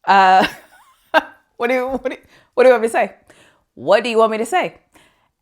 Uh, what do you want me to say? What do you want me to say?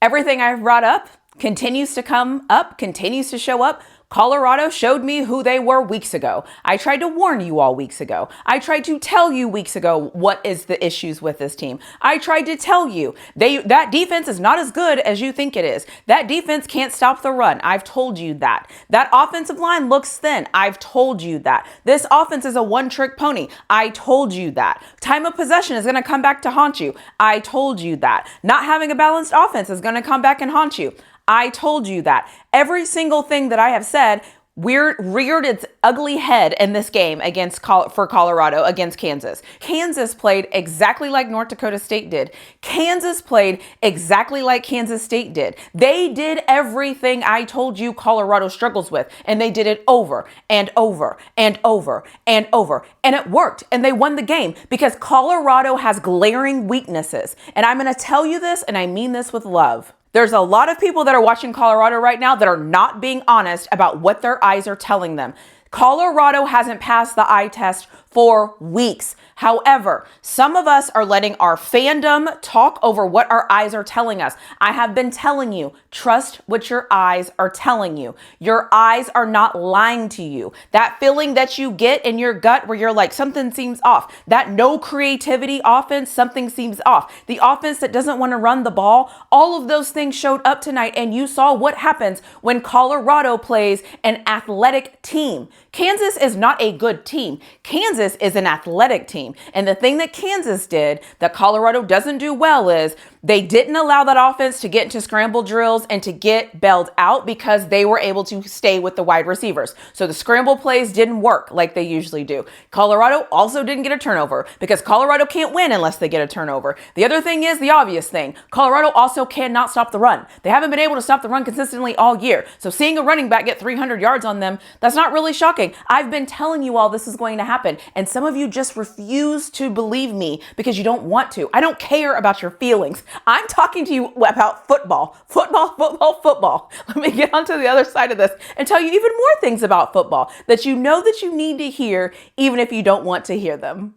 Everything I've brought up continues to come up, continues to show up. Colorado showed me who they were weeks ago. I tried to warn you all weeks ago. I tried to tell you weeks ago what is the issues with this team. I tried to tell you that defense is not as good as you think it is. That defense can't stop the run. I've told you that. That offensive line looks thin. I've told you that. This offense is a one-trick pony. I told you that. Time of possession is going to come back to haunt you. I told you that. Not having a balanced offense is going to come back and haunt you. I told you that. Every single thing that I have said reared its ugly head in this game for Colorado against Kansas. Kansas played exactly like North Dakota State did. Kansas played exactly like Kansas State did. They did everything I told you Colorado struggles with, and they did it over and over and over and over. And it worked, and they won the game because Colorado has glaring weaknesses. And I'm going to tell you this, and I mean this with love. There's a lot of people that are watching Colorado right now that are not being honest about what their eyes are telling them. Colorado hasn't passed the eye test for weeks. However, some of us are letting our fandom talk over what our eyes are telling us. I have been telling you, trust what your eyes are telling you. Your eyes are not lying to you. That feeling that you get in your gut where you're like, something seems off. That no creativity offense, something seems off. The offense that doesn't want to run the ball, all of those things showed up tonight, and you saw what happens when Colorado plays an athletic team. Kansas is not a good team. Kansas is an athletic team. And the thing that Kansas did that Colorado doesn't do well is they didn't allow that offense to get into scramble drills and to get bailed out because they were able to stay with the wide receivers. So the scramble plays didn't work like they usually do. Colorado also didn't get a turnover because Colorado can't win unless they get a turnover. The other thing is the obvious thing. Colorado also cannot stop the run. They haven't been able to stop the run consistently all year. So seeing a running back get 300 yards on them, that's not really shocking. I've been telling you all this is going to happen. And some of you just refuse to believe me because you don't want to. I don't care about your feelings. I'm talking to you about football. Let me get onto the other side of this and tell you even more things about football that you know that you need to hear, even if you don't want to hear them.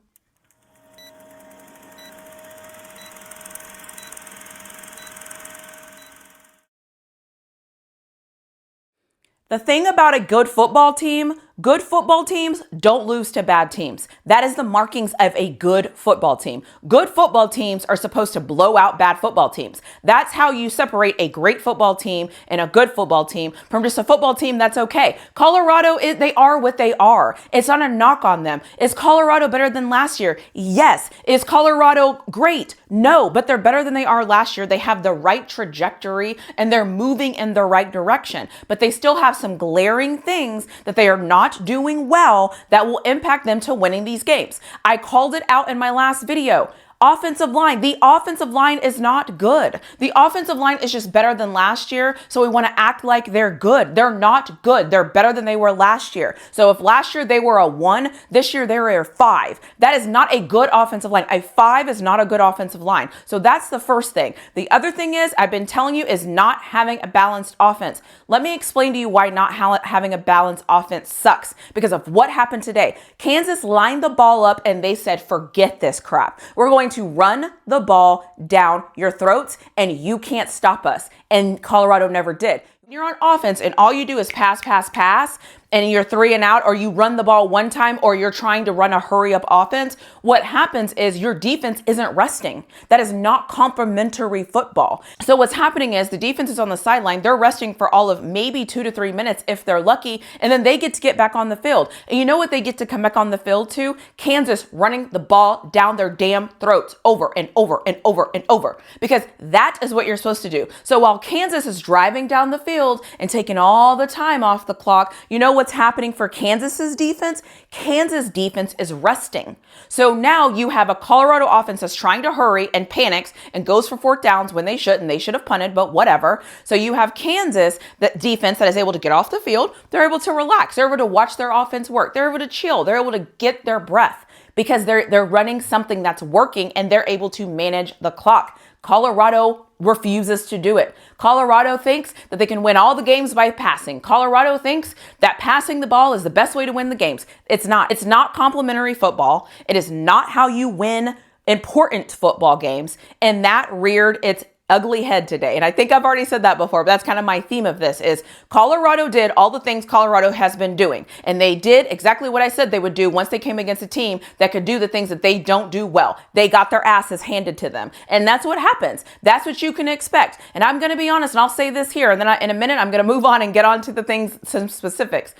The thing about a good football team, good football teams don't lose to bad teams. That is the markings of a good football team. Good football teams are supposed to blow out bad football teams. That's how you separate a great football team and a good football team from just a football team that's okay. Colorado, they are what they are. It's not a knock on them. Is Colorado better than last year? Yes. Is Colorado great? No, but they're better than they are last year. They have the right trajectory and they're moving in the right direction, but they still have some glaring things that they are not doing well that will impact them to winning these games. I called it out in my last video. Offensive line. The offensive line is not good. The offensive line is just better than last year. So we want to act like they're good. They're not good. They're better than they were last year. So if last year they were a 1, this year they were a 5. That is not a good offensive line. A 5 is not a good offensive line. So that's the first thing. The other thing is I've been telling you is not having a balanced offense. Let me explain to you why not having a balanced offense sucks because of what happened today. Kansas lined the ball up and they said, forget this crap. We're going to run the ball down your throats and you can't stop us. And Colorado never did. You're on offense and all you do is pass, and you're 3 and out, or you run the ball one time, or you're trying to run a hurry up offense. What happens is your defense isn't resting. That is not complimentary football. So what's happening is the defense is on the sideline. They're resting for all of maybe 2 to 3 minutes if they're lucky. And then they get back on the field. And you know what they get to come back on the field to? Kansas running the ball down their damn throats over and over and over and over, because that is what you're supposed to do. So while Kansas is driving down the field and taking all the time off the clock, you know what's happening for Kansas's defense? Kansas defense is resting. So now you have a Colorado offense that's trying to hurry and panics and goes for 4th downs when they shouldn't. They should have punted, but whatever. So you have Kansas, that defense that is able to get off the field. They're able to relax. They're able to watch their offense work. They're able to chill. They're able to get their breath. because they're running something that's working and they're able to manage the clock. Colorado refuses to do it. Colorado thinks that they can win all the games by passing. Colorado thinks that passing the ball is the best way to win the games. It's not. It's not complimentary football. It is not how you win important football games. And that reared its ugly head today. And I think I've already said that before, but that's kind of my theme of this is Colorado did all the things Colorado has been doing. And they did exactly what I said they would do once they came against a team that could do the things that they don't do well. They got their asses handed to them. And that's what happens. That's what you can expect. And I'm going to be honest, and I'll say this here, and then in a minute, I'm going to move on and get on to the things, some specifics.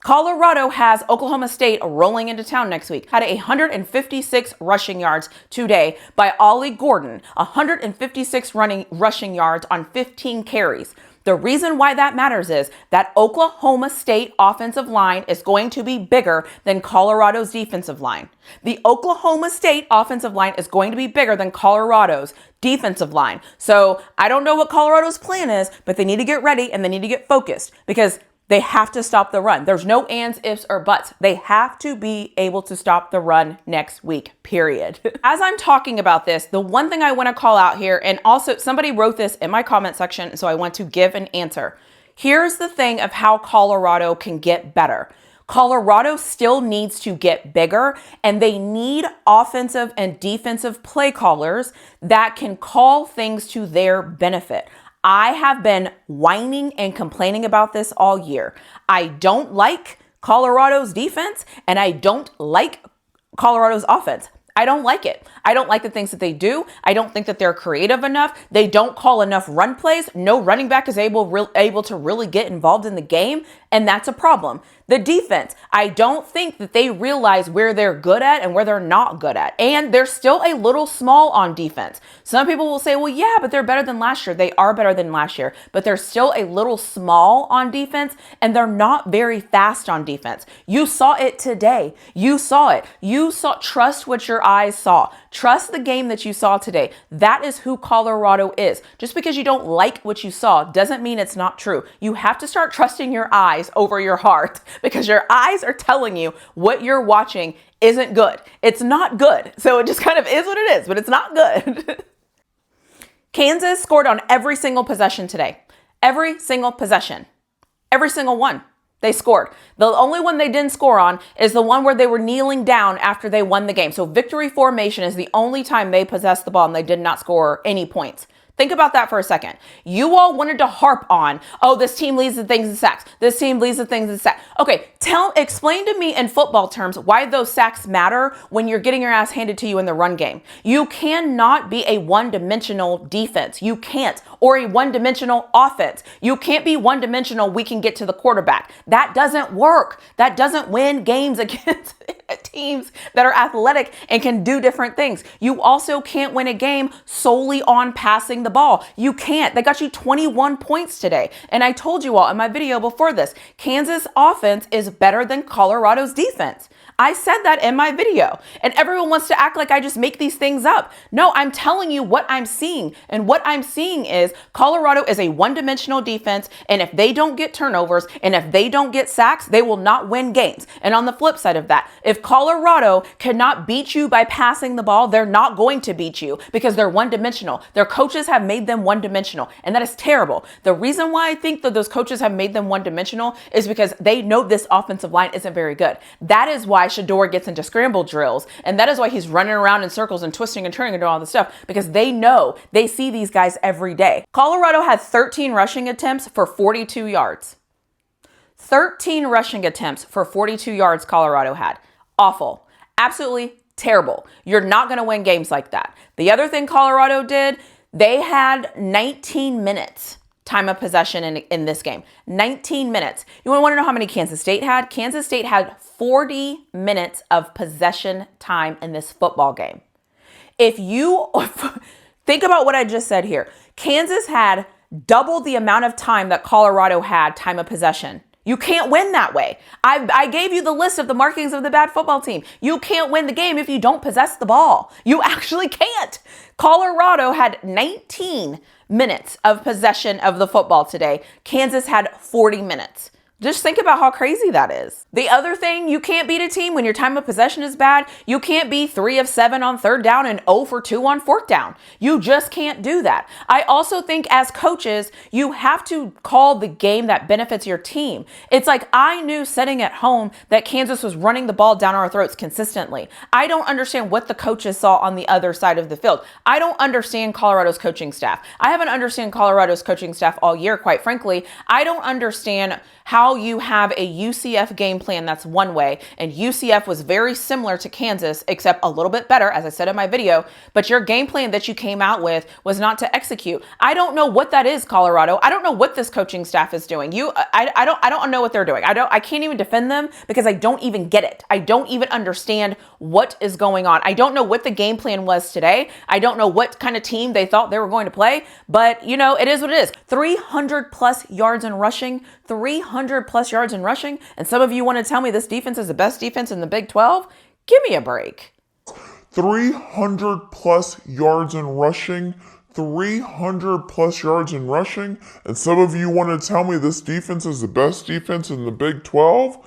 Colorado has Oklahoma State rolling into town next week. Had 156 rushing yards today by Ollie Gordon. 156 rushing yards on 15 carries. The reason why that matters is that Oklahoma State offensive line is going to be bigger than Colorado's defensive line. The Oklahoma State offensive line is going to be bigger than Colorado's defensive line. So I don't know what Colorado's plan is, but they need to get ready and they need to get focused because they have to stop the run. There's no ands, ifs, or buts. They have to be able to stop the run next week, period. As I'm talking about this, the one thing I want to call out here, and also somebody wrote this in my comment section, so I want to give an answer. Here's the thing of how Colorado can get better. Colorado still needs to get bigger, and they need offensive and defensive play callers that can call things to their benefit. I have been whining and complaining about this all year. I don't like Colorado's defense and I don't like Colorado's offense. I don't like it. I don't like the things that they do. I don't think that they're creative enough. They don't call enough run plays. No running back is able to really get involved in the game, and that's a problem. The defense, I don't think that they realize where they're good at and where they're not good at. And they're still a little small on defense. Some people will say, well, yeah, but they're better than last year. They are better than last year, but they're still a little small on defense and they're not very fast on defense. You saw it today. You saw it. Trust what your eyes saw. Trust the game that you saw today. That is who Colorado is. Just because you don't like what you saw doesn't mean it's not true. You have to start trusting your eyes over your heart because your eyes are telling you what you're watching isn't good. It's not good. So it just kind of is what it is, but it's not good. Kansas scored on every single possession today. Every single possession. Every single one. They scored. The only one they didn't score on is the one where they were kneeling down after they won the game. So victory formation is the only time they possessed the ball and they did not score any points. Think about that for a second. You all wanted to harp on, oh, this team leads the things in sacks. This team leads the things in sacks. Okay, explain to me in football terms why those sacks matter when you're getting your ass handed to you in the run game. You cannot be a one-dimensional defense. You can't. Or a one-dimensional offense. You can't be one-dimensional, we can get to the quarterback. That doesn't work. That doesn't win games against teams that are athletic and can do different things. You also can't win a game solely on passing the ball. You can't. They got you 21 points today. And I told you all in my video before this, Kansas offense is better than Colorado's defense. I said that in my video, and everyone wants to act like I just make these things up. No, I'm telling you what I'm seeing. And what I'm seeing is Colorado is a one-dimensional defense. And if they don't get turnovers and if they don't get sacks, they will not win games. And on the flip side of that, if Colorado cannot beat you by passing the ball, they're not going to beat you because they're one-dimensional. Their coaches have made them one-dimensional, and that is terrible. The reason why I think that those coaches have made them one-dimensional is because they know this offensive line isn't very good. That is why Shedeur gets into scramble drills, and that is why he's running around in circles and twisting and turning and doing all this stuff, because they know, they see these guys every day. Colorado had 13 rushing attempts for 42 yards. 13 rushing attempts for 42 yards Colorado had. Awful. Absolutely terrible. You're not going to win games like that. The other thing Colorado did, they had 19 minutes time of possession in this game. 19 minutes. You want to know how many Kansas State had? Kansas State had 40 minutes of possession time in this football game. If you think about what I just said here, Kansas had double the amount of time that Colorado had time of possession. You can't win that way. I gave you the list of the markings of the bad football team. You can't win the game if you don't possess the ball. You actually can't. Colorado had 19 minutes of possession of the football today. Kansas had 40 minutes. Just think about how crazy that is. The other thing, you can't beat a team when your time of possession is bad. You can't be 3 of 7 on third down and 0 for 2 on fourth down. You just can't do that. I also think as coaches, you have to call the game that benefits your team. It's like I knew sitting at home that Kansas was running the ball down our throats consistently. I don't understand what the coaches saw on the other side of the field. I don't understand Colorado's coaching staff. I haven't understood Colorado's coaching staff all year, quite frankly. I don't understand how you have a UCF game plan that's one way, and UCF was very similar to Kansas, except a little bit better, as I said in my video, but your game plan that you came out with was not to execute. I don't know what that is, Colorado. I don't know what this coaching staff is doing. I don't know what they're doing. I can't even defend them because I don't even get it. I don't even understand what is going on. I don't know what the game plan was today. I don't know what kind of team they thought they were going to play, but you know, it is what it is. 300 plus yards in rushing, 300 plus yards in rushing. And some of you want to tell me this defense is the best defense in the Big 12? Give me a break. 300 plus yards in rushing, 300 plus yards in rushing. And some of you want to tell me this defense is the best defense in the Big 12?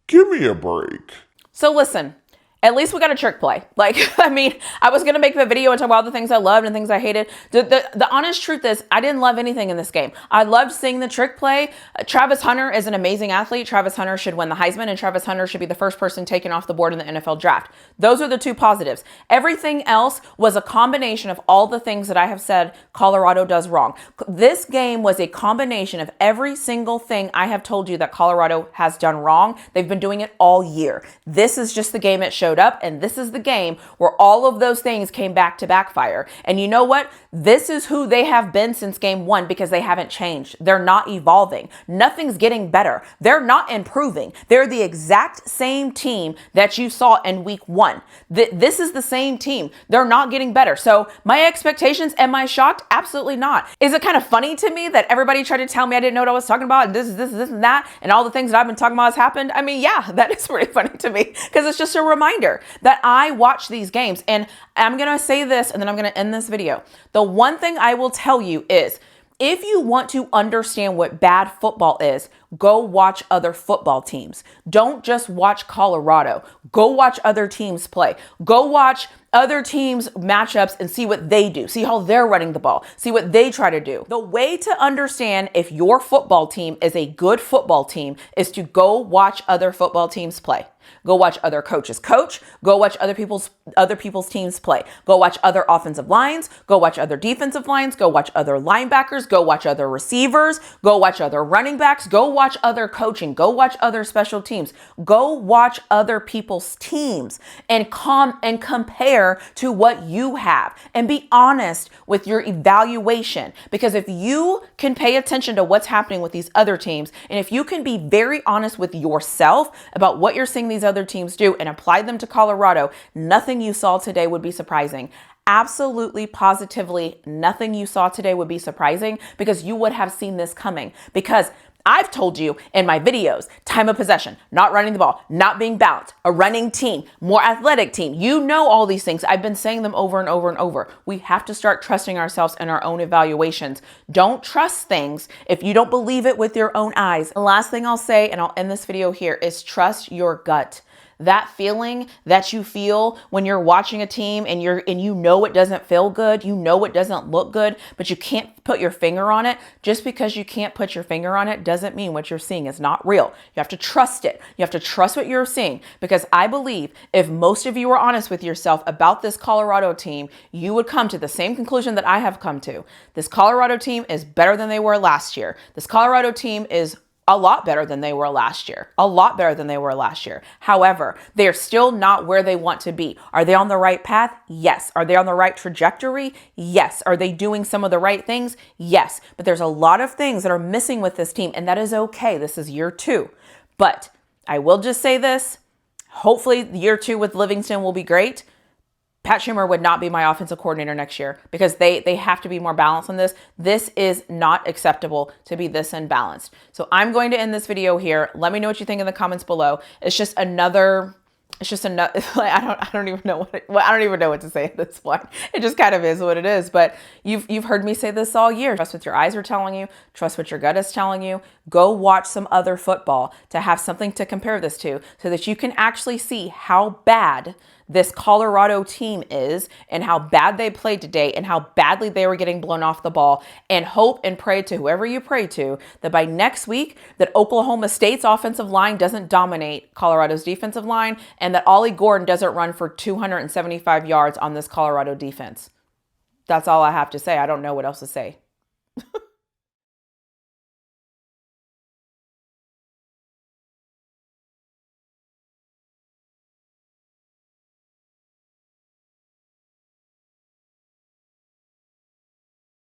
Give me a break. So listen, at least we got a trick play. Like, I mean, I was going to make a video and talk about all the things I loved and things I hated. The honest truth is I didn't love anything in this game. I loved seeing the trick play. Travis Hunter is an amazing athlete. Travis Hunter should win the Heisman, and Travis Hunter should be the first person taken off the board in the NFL draft. Those are the two positives. Everything else was a combination of all the things that I have said Colorado does wrong. This game was a combination of every single thing I have told you that Colorado has done wrong. They've been doing it all year. This is just the game it showed up, and this is the game where all of those things came back to backfire. And you know what? This is who they have been since game one because they haven't changed. They're not evolving. Nothing's getting better. They're not improving. They're the exact same team that you saw in week one. This is the same team. They're not getting better. So my expectations, am I shocked? Absolutely not. Is it kind of funny to me that everybody tried to tell me I didn't know what I was talking about and this and that and all the things that I've been talking about has happened? I mean, yeah, that is pretty funny to me because it's just a reminder that I watch these games. And I'm going to say this and then I'm going to end this video. The one thing I will tell you is if you want to understand what bad football is, go watch other football teams. Don't just watch Colorado. Go watch other teams play. Go watch other teams' matchups and see what they do. See how they're running the ball. See what they try to do. The way to understand if your football team is a good football team is to go watch other football teams play. Go watch other coaches coach. Go watch other people's teams play. Go watch other offensive lines. Go watch other defensive lines. Go watch other linebackers. Go watch other receivers. Go watch other running backs. Go watch other coaching. Go watch other special teams. Go watch other people's teams and compare to what you have and be honest with your evaluation. Because if you can pay attention to what's happening with these other teams, and if you can be very honest with yourself about what you're seeing these other teams do and apply them to Colorado, nothing you saw today would be surprising. Absolutely, positively, nothing you saw today would be surprising because you would have seen this coming. Because I've told you in my videos, time of possession, not running the ball, not being balanced, a running team, more athletic team. You know all these things. I've been saying them over and over and over. We have to start trusting ourselves in our own evaluations. Don't trust things if you don't believe it with your own eyes. The last thing I'll say, and I'll end this video here, is trust your gut. That feeling that you feel when you're watching a team and you know it doesn't feel good, you know it doesn't look good, but you can't put your finger on it. Just because you can't put your finger on it doesn't mean what you're seeing is not real. You have to trust it. You have to trust what you're seeing, because I believe if most of you were honest with yourself about this Colorado team, you would come to the same conclusion that I have come to. This Colorado team is better than they were last year. This Colorado team is a lot better than they were last year. A lot better than they were last year. However, they are still not where they want to be. Are they on the right path? Yes. Are they on the right trajectory? Yes. Are they doing some of the right things? Yes. But there's a lot of things that are missing with this team, and that is okay. This is year 2. But I will just say this. Hopefully year 2 with Livingston will be great. Pat Shurmur would not be my offensive coordinator next year because they have to be more balanced on this. This is not acceptable to be this unbalanced. So I'm going to end this video here. Let me know what you think in the comments below. It's just another It's just enough. Like, I don't even know I don't even know what to say at this point. It just kind of is what it is. But you've heard me say this all year. Trust what your eyes are telling you. Trust what your gut is telling you. Go watch some other football to have something to compare this to, so that you can actually see how bad this Colorado team is and how bad they played today and how badly they were getting blown off the ball, and hope and pray to whoever you pray to that by next week that Oklahoma State's offensive line doesn't dominate Colorado's defensive line, and that Ollie Gordon doesn't run for 275 yards on this Colorado defense. That's all I have to say. I don't know what else to say.